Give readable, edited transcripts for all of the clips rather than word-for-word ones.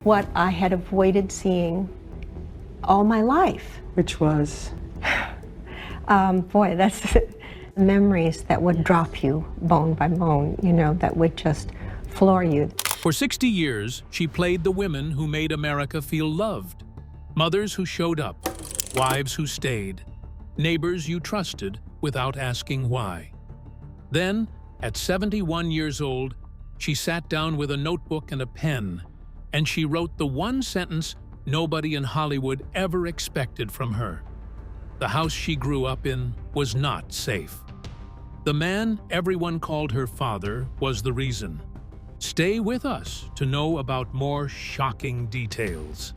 what I had avoided seeing all my life. Which was? Boy, that's memories that would drop you bone by bone, that would just floor you. For 60 years, she played the women who made America feel loved. Mothers who showed up, wives who stayed, neighbors you trusted without asking why. Then, at 71 years old, she sat down with a notebook and a pen, and she wrote the one sentence nobody in Hollywood ever expected from her. The house she grew up in was not safe. The man everyone called her father was the reason. Stay with us to know about more shocking details.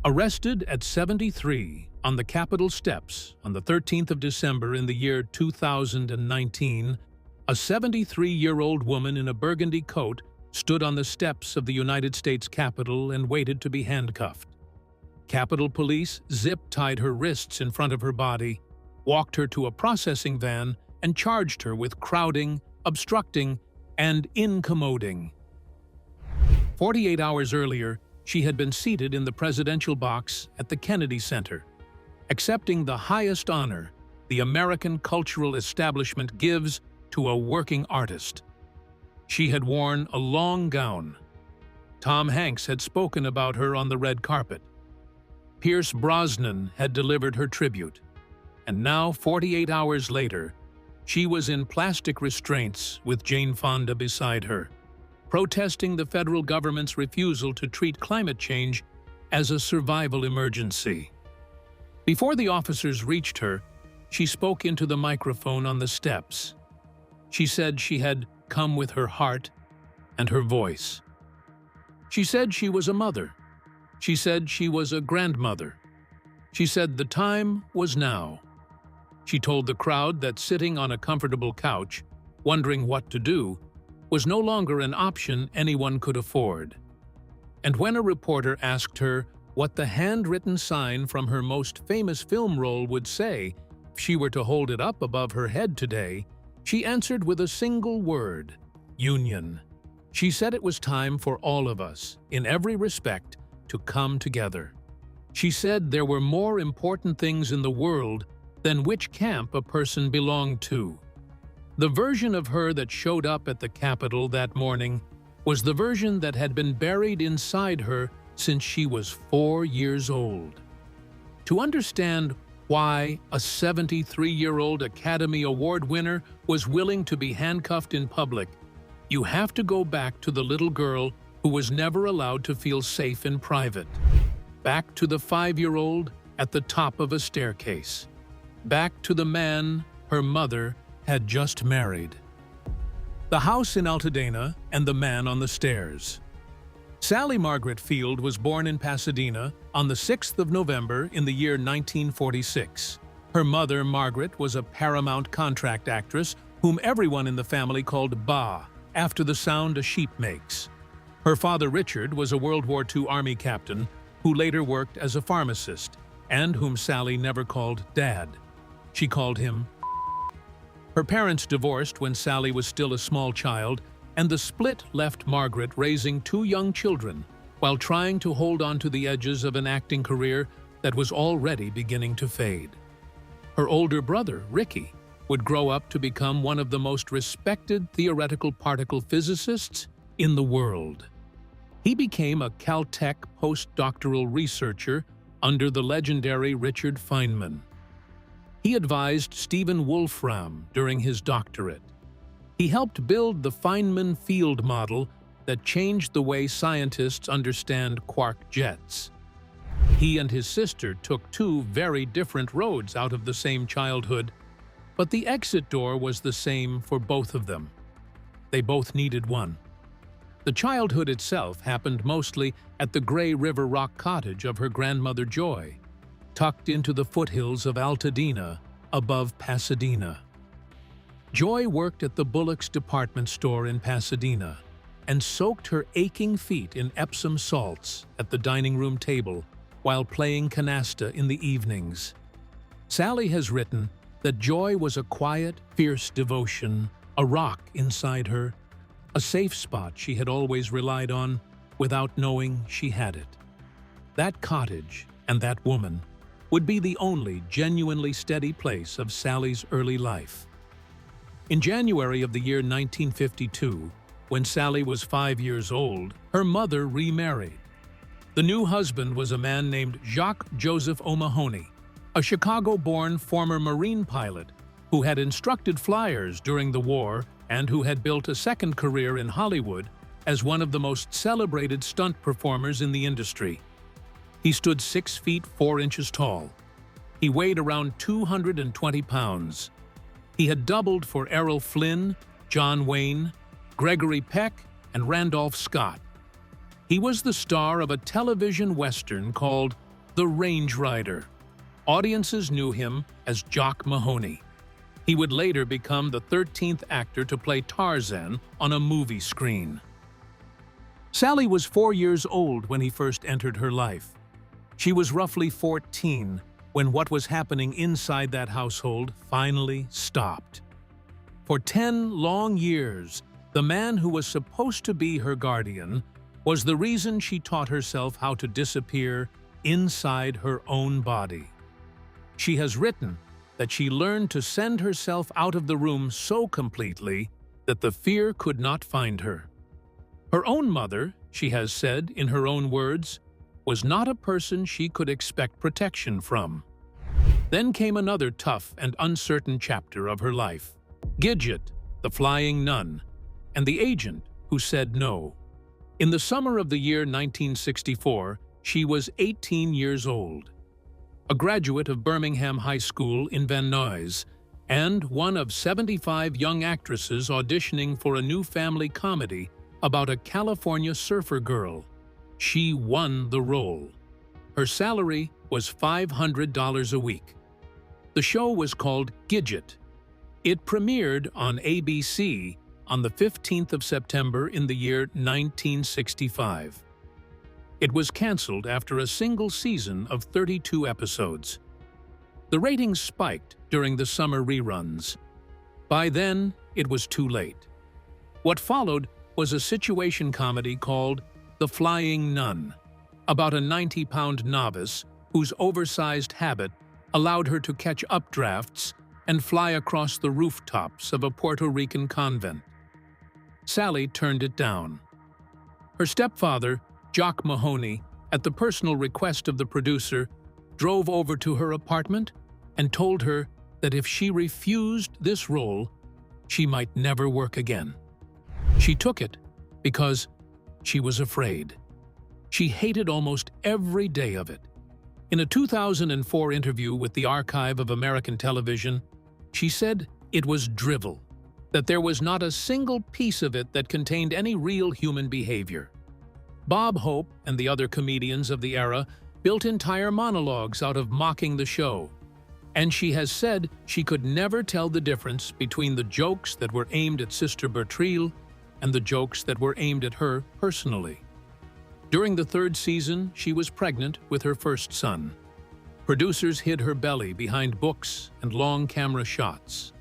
Arrested at 73 on the Capitol steps on the 13th of December in the year 2019, a 73-year-old woman in a burgundy coat stood on the steps of the United States Capitol and waited to be handcuffed. Capitol Police zip-tied her wrists in front of her body, walked her to a processing van, and charged her with crowding, obstructing, and incommoding. 48 hours earlier, she had been seated in the presidential box at the Kennedy Center, accepting the highest honor the American cultural establishment gives to a working artist. She had worn a long gown. Tom Hanks had spoken about her on the red carpet. Pierce Brosnan had delivered her tribute. And now, 48 hours later, she was in plastic restraints with Jane Fonda beside her, protesting the federal government's refusal to treat climate change as a survival emergency. Before the officers reached her, she spoke into the microphone on the steps. She said she had come with her heart and her voice. She said she was a mother. She said she was a grandmother. She said the time was now. She told the crowd that sitting on a comfortable couch, wondering what to do, was no longer an option anyone could afford. And when a reporter asked her what the handwritten sign from her most famous film role would say if she were to hold it up above her head today, she answered with a single word: union. She said it was time for all of us, in every respect, to come together. She said there were more important things in the world than which camp a person belonged to. The version of her that showed up at the Capitol that morning was the version that had been buried inside her since she was 4 years old. To understand why a 73-year-old Academy Award winner was willing to be handcuffed in public, you have to go back to the little girl who was never allowed to feel safe in private. Back to the 5-year-old at the top of a staircase. Back to the man her mother had just married. The house in Altadena and the man on the stairs. Sally Margaret Field was born in Pasadena on the 6th of November in the year 1946. Her mother, Margaret, was a Paramount contract actress whom everyone in the family called Ba, after the sound a sheep makes. Her father, Richard, was a World War II Army captain who later worked as a pharmacist and whom Sally never called Dad. She called him. Her parents divorced when Sally was still a small child, and the split left Margaret raising 2 young children while trying to hold on to the edges of an acting career that was already beginning to fade. Her older brother, Ricky, would grow up to become one of the most respected theoretical particle physicists in the world. He became a Caltech postdoctoral researcher under the legendary Richard Feynman. He advised Stephen Wolfram during his doctorate. He helped build the Feynman field model that changed the way scientists understand quark jets. He and his sister took 2 very different roads out of the same childhood, but the exit door was the same for both of them. They both needed one. The childhood itself happened mostly at the Gray River Rock cottage of her grandmother Joy, tucked into the foothills of Altadena above Pasadena. Joy worked at the Bullock's department store in Pasadena and soaked her aching feet in Epsom salts at the dining room table while playing canasta in the evenings. Sally has written that Joy was a quiet, fierce devotion, a rock inside her, a safe spot she had always relied on, without knowing she had it. That cottage and that woman would be the only genuinely steady place of Sally's early life. In January of the year 1952, when Sally was 5 years old, her mother remarried. The new husband was a man named Jacques Joseph O'Mahony, a Chicago-born former Marine pilot who had instructed flyers during the war and who had built a second career in Hollywood as one of the most celebrated stunt performers in the industry. He stood 6 feet 4 inches tall. He weighed around 220 pounds. He had doubled for Errol Flynn, John Wayne, Gregory Peck, and Randolph Scott. He was the star of a television western called The Range Rider. Audiences knew him as Jock Mahoney. He would later become the 13th actor to play Tarzan on a movie screen. Sally was 4 years old when he first entered her life. She was roughly 14 when what was happening inside that household finally stopped. For 10 long years, the man who was supposed to be her guardian was the reason she taught herself how to disappear inside her own body. She has written that she learned to send herself out of the room so completely that the fear could not find her. Her own mother, she has said in her own words, was not a person she could expect protection from. Then came another tough and uncertain chapter of her life. Gidget, the flying nun, and the agent who said no. In the summer of the year 1964, she was 18 years old. A graduate of Birmingham High School in Van Nuys, and one of 75 young actresses auditioning for a new family comedy about a California surfer girl. She won the role. Her salary was $500 a week. The show was called Gidget. It premiered on ABC on the 15th of September in the year 1965. It was canceled after a single season of 32 episodes. The ratings spiked during the summer reruns. By then, it was too late. What followed was a situation comedy called The Flying Nun, about a 90-pound novice whose oversized habit allowed her to catch updrafts and fly across the rooftops of a Puerto Rican convent. Sally turned it down. Her stepfather, Jock Mahoney, at the personal request of the producer, drove over to her apartment and told her that if she refused this role, she might never work again. She took it because she was afraid. She hated almost every day of it. In a 2004 interview with the Archive of American Television, she said it was drivel, that there was not a single piece of it that contained any real human behavior. Bob Hope and the other comedians of the era built entire monologues out of mocking the show, and she has said she could never tell the difference between the jokes that were aimed at Sister Bertrille and the jokes that were aimed at her personally. During the 3rd season, she was pregnant with her first son. Producers hid her belly behind books and long camera shots.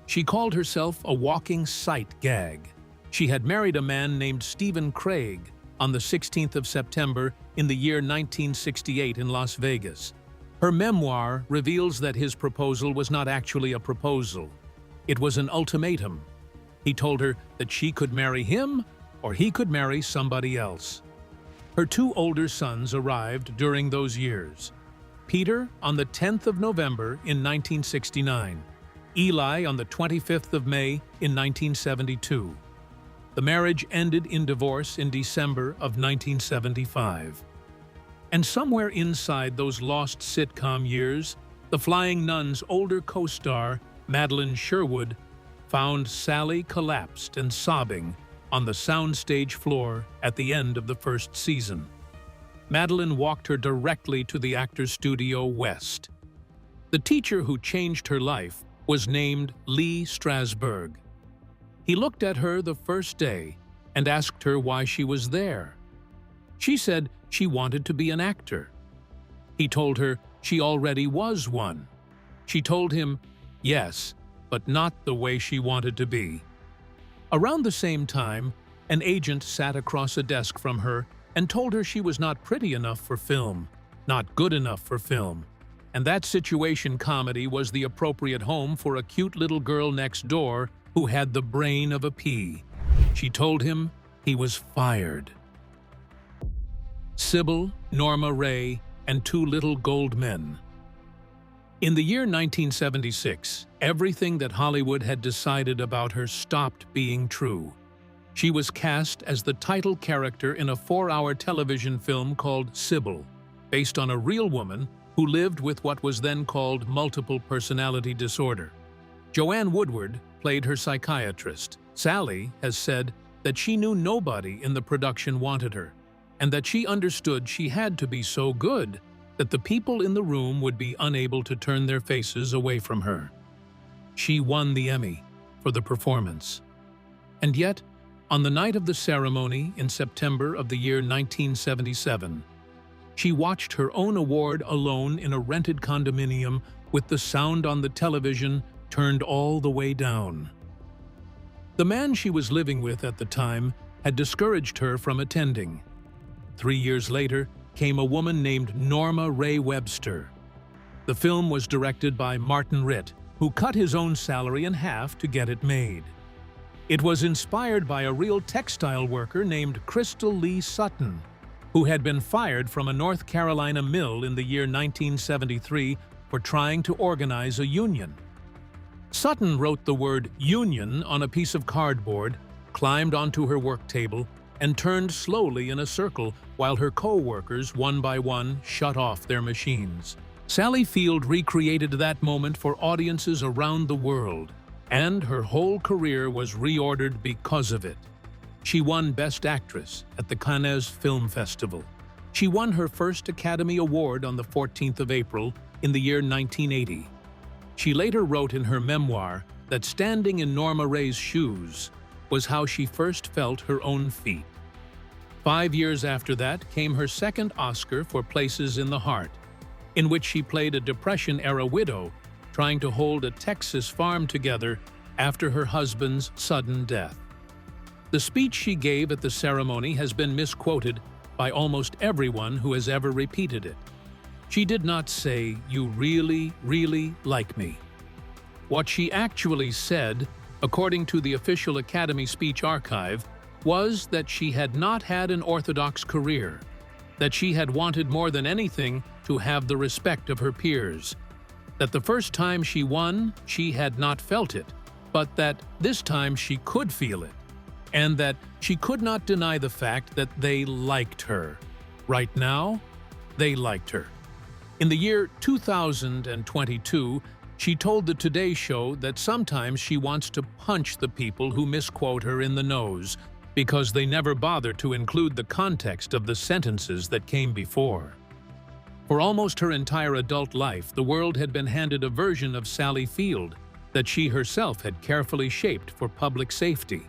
She called herself a walking sight gag. She had married a man named Stephen Craig on the 16th of September in the year 1968 in Las Vegas. Her memoir reveals that his proposal was not actually a proposal. It was an ultimatum. He told her that she could marry him or he could marry somebody else. Her 2 older sons arrived during those years. Peter on the 10th of November in 1969. Eli on the 25th of May in 1972. The marriage ended in divorce in December of 1975. And somewhere inside those lost sitcom years, the Flying Nun's older co-star, Madeline Sherwood, found Sally collapsed and sobbing on the soundstage floor at the end of the first season. Madeline walked her directly to the Actors Studio West. The teacher who changed her life was named Lee Strasberg. He looked at her the first day and asked her why she was there. She said she wanted to be an actor. He told her she already was one. She told him, yes, but not the way she wanted to be. Around the same time, An agent sat across a desk from her and told her she was not pretty enough for film, not good enough for film, and that situation comedy was the appropriate home for a cute little girl next door who had the brain of a pea. She told him he was fired. Sybil, Norma Ray, and Two Little Gold Men. In the year 1976, everything that Hollywood had decided about her stopped being true. She was cast as the title character in a 4-hour television film called Sybil, based on a real woman who lived with what was then called multiple personality disorder. Joanne Woodward played her psychiatrist. Sally has said that she knew nobody in the production wanted her, and that she understood she had to be so good that the people in the room would be unable to turn their faces away from her. She won the Emmy for the performance. And yet, on the night of the ceremony in September of the year 1977, she watched her own award alone in a rented condominium with the sound on the television turned all the way down. The man she was living with at the time had discouraged her from attending. 3 years later came a woman named Norma Ray Webster. The film was directed by Martin Ritt, who cut his own salary in half to get it made. It was inspired by a real textile worker named Crystal Lee Sutton, who had been fired from a North Carolina mill in the year 1973 for trying to organize a union. Sutton wrote the word union on a piece of cardboard, climbed onto her work table, and turned slowly in a circle while her co-workers, one by one, shut off their machines. Sally Field recreated that moment for audiences around the world, and her whole career was reordered because of it. She won Best Actress at the Cannes Film Festival. She won her first Academy Award on the 14th of April in the year 1980. She later wrote in her memoir that standing in Norma Ray's shoes was how she first felt her own feet. 5 years after that came her second Oscar for Places in the Heart, in which she played a Depression-era widow trying to hold a Texas farm together after her husband's sudden death. The speech she gave at the ceremony has been misquoted by almost everyone who has ever repeated it. She did not say, "You really, really like me." What she actually said, according to the official Academy speech archive, was that she had not had an orthodox career, that she had wanted more than anything to have the respect of her peers, that the first time she won, she had not felt it, but that this time she could feel it, and that she could not deny the fact that they liked her. Right now, they liked her. In the year 2022, she told the Today Show that sometimes she wants to punch the people who misquote her in the nose because they never bother to include the context of the sentences that came before. For almost her entire adult life, the world had been handed a version of Sally Field that she herself had carefully shaped for public safety.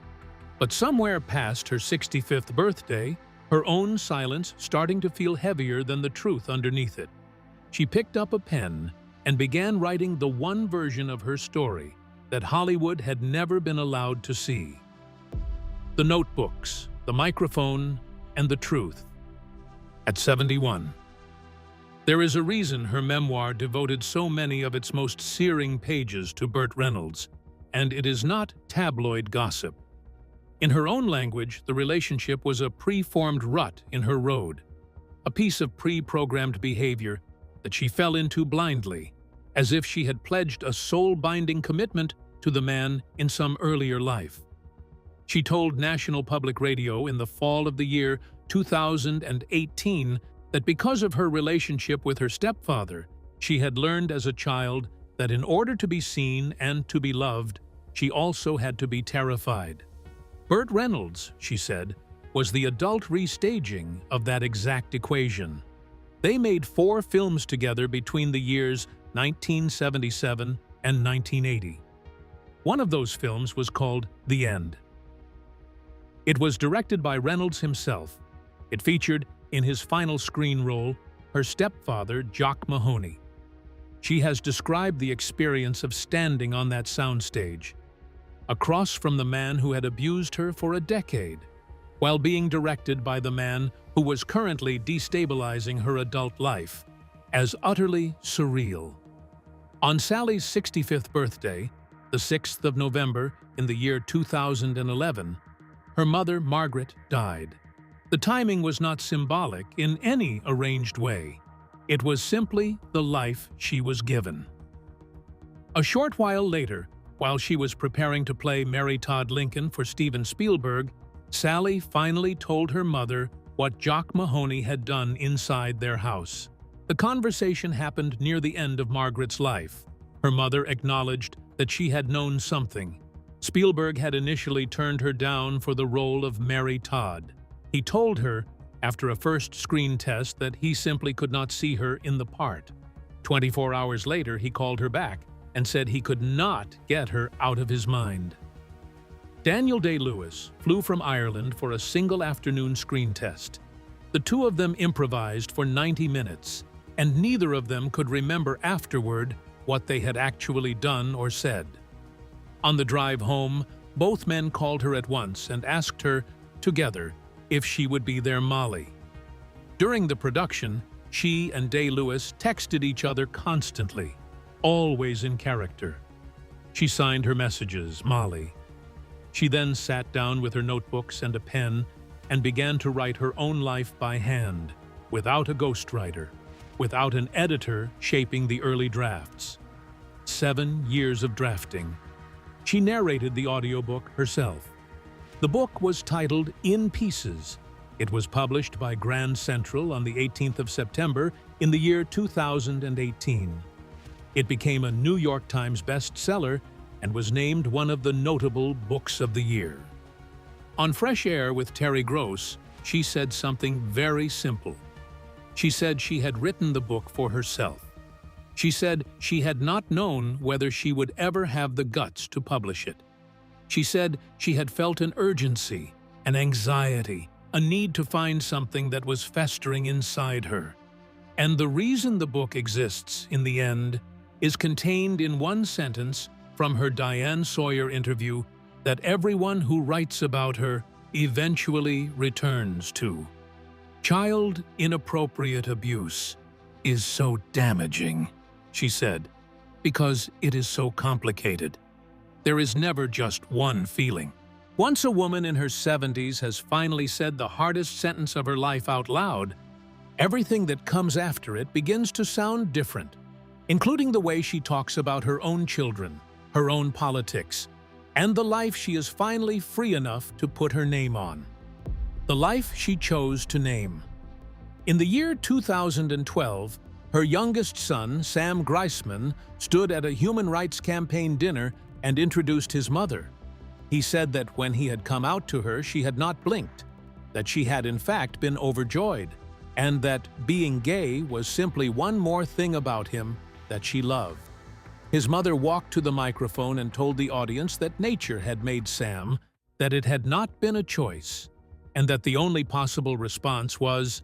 But somewhere past her 65th birthday, her own silence starting to feel heavier than the truth underneath it, she picked up a pen and began writing the one version of her story that Hollywood had never been allowed to see. The notebooks, the microphone, and the truth. At 71. There is a reason her memoir devoted so many of its most searing pages to Burt Reynolds, and it is not tabloid gossip. In her own language, the relationship was a pre-formed rut in her road, a piece of pre-programmed behavior that she fell into blindly, as if she had pledged a soul-binding commitment to the man in some earlier life. She told National Public Radio in the fall of the year 2018 that because of her relationship with her stepfather, she had learned as a child that in order to be seen and to be loved, she also had to be terrified. Burt Reynolds, she said, was the adult restaging of that exact equation. They made 4 films together between the years 1977 and 1980. One of those films was called The End. It was directed by Reynolds himself. It featured, in his final screen role, her stepfather, Jock Mahoney. She has described the experience of standing on that soundstage, across from the man who had abused her for a decade, while being directed by the man who was currently destabilizing her adult life, as utterly surreal. On Sally's 65th birthday, the 6th of November in the year 2011, her mother, Margaret, died. The timing was not symbolic in any arranged way. It was simply the life she was given. A short while later, while she was preparing to play Mary Todd Lincoln for Steven Spielberg, Sally finally told her mother what Jock Mahoney had done inside their house. The conversation happened near the end of Margaret's life. Her mother acknowledged that she had known something. Spielberg had initially turned her down for the role of Mary Todd. He told her, after a first screen test, that he simply could not see her in the part. 24 hours later, he called her back and said he could not get her out of his mind. Daniel Day-Lewis flew from Ireland for a single afternoon screen test. The two of them improvised for 90 minutes, and neither of them could remember afterward what they had actually done or said. On the drive home, both men called her at once and asked her, together, if she would be their Molly. During the production, she and Day-Lewis texted each other constantly, always in character. She signed her messages, Molly. She then sat down with her notebooks and a pen and began to write her own life by hand, without a ghostwriter, without an editor shaping the early drafts. 7 years of drafting. She narrated the audiobook herself. The book was titled In Pieces. It was published by Grand Central on the 18th of September in the year 2018. It became a New York Times bestseller and was named one of the notable books of the year. On Fresh Air with Terry Gross, she said something very simple. She said she had written the book for herself. She said she had not known whether she would ever have the guts to publish it. She said she had felt an urgency, an anxiety, a need to find something that was festering inside her. And the reason the book exists, in the end, is contained in one sentence from her Diane Sawyer interview that everyone who writes about her eventually returns to. Child inappropriate abuse is so damaging, she said, because it is so complicated. There is never just one feeling. Once a woman in her 70s has finally said the hardest sentence of her life out loud, everything that comes after it begins to sound different, including the way she talks about her own children, her own politics, and the life she is finally free enough to put her name on. The life she chose to name. In the year 2012, her youngest son, Sam Greisman, stood at a Human Rights Campaign dinner and introduced his mother. He said that when he had come out to her, she had not blinked, that she had in fact been overjoyed, and that being gay was simply one more thing about him that she loved. His mother walked to the microphone and told the audience that nature had made Sam, that it had not been a choice, and that the only possible response was,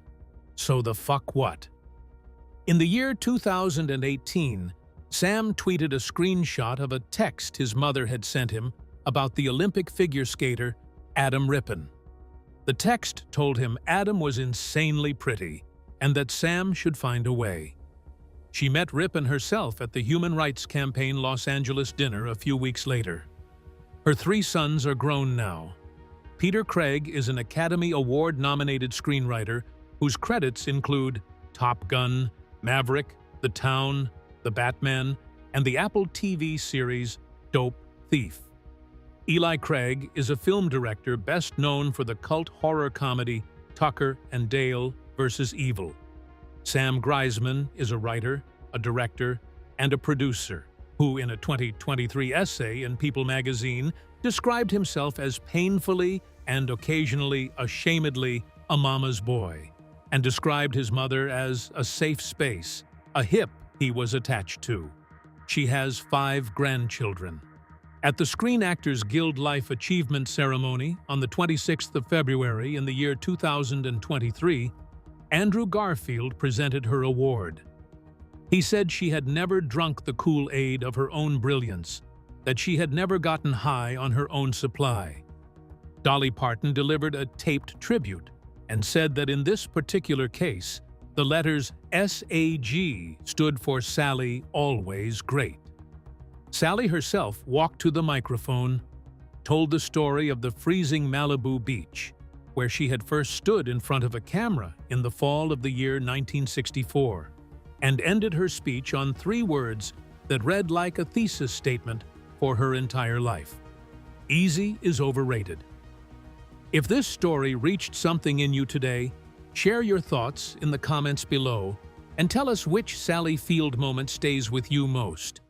"So the fuck what?" In the year 2018, Sam tweeted a screenshot of a text his mother had sent him about the Olympic figure skater Adam Rippon. The text told him Adam was insanely pretty and that Sam should find a way. She met Rippon herself at the Human Rights Campaign Los Angeles dinner a few weeks later. Her 3 sons are grown now. Peter Craig is an Academy Award-nominated screenwriter whose credits include Top Gun, Maverick, The Town, The Batman, and the Apple TV series Dope Thief. Eli Craig is a film director best known for the cult horror comedy Tucker and Dale vs. Evil. Sam Greisman is a writer, a director, and a producer who, in a 2023 essay in People magazine, described himself as painfully and occasionally ashamedly a mama's boy, and described his mother as a safe space, a hip he was attached to. She has 5 grandchildren. At the Screen Actors Guild Life Achievement Ceremony on the 26th of February in the year 2023, Andrew Garfield presented her award. He said she had never drunk the Kool-Aid of her own brilliance, that she had never gotten high on her own supply. Dolly Parton delivered a taped tribute and said that in this particular case, the letters SAG stood for Sally Always Great. Sally herself walked to the microphone, told the story of the freezing Malibu beach, where she had first stood in front of a camera in the fall of the year 1964, and ended her speech on 3 words that read like a thesis statement for her entire life. Easy is overrated. If this story reached something in you today, share your thoughts in the comments below and tell us which Sally Field moment stays with you most.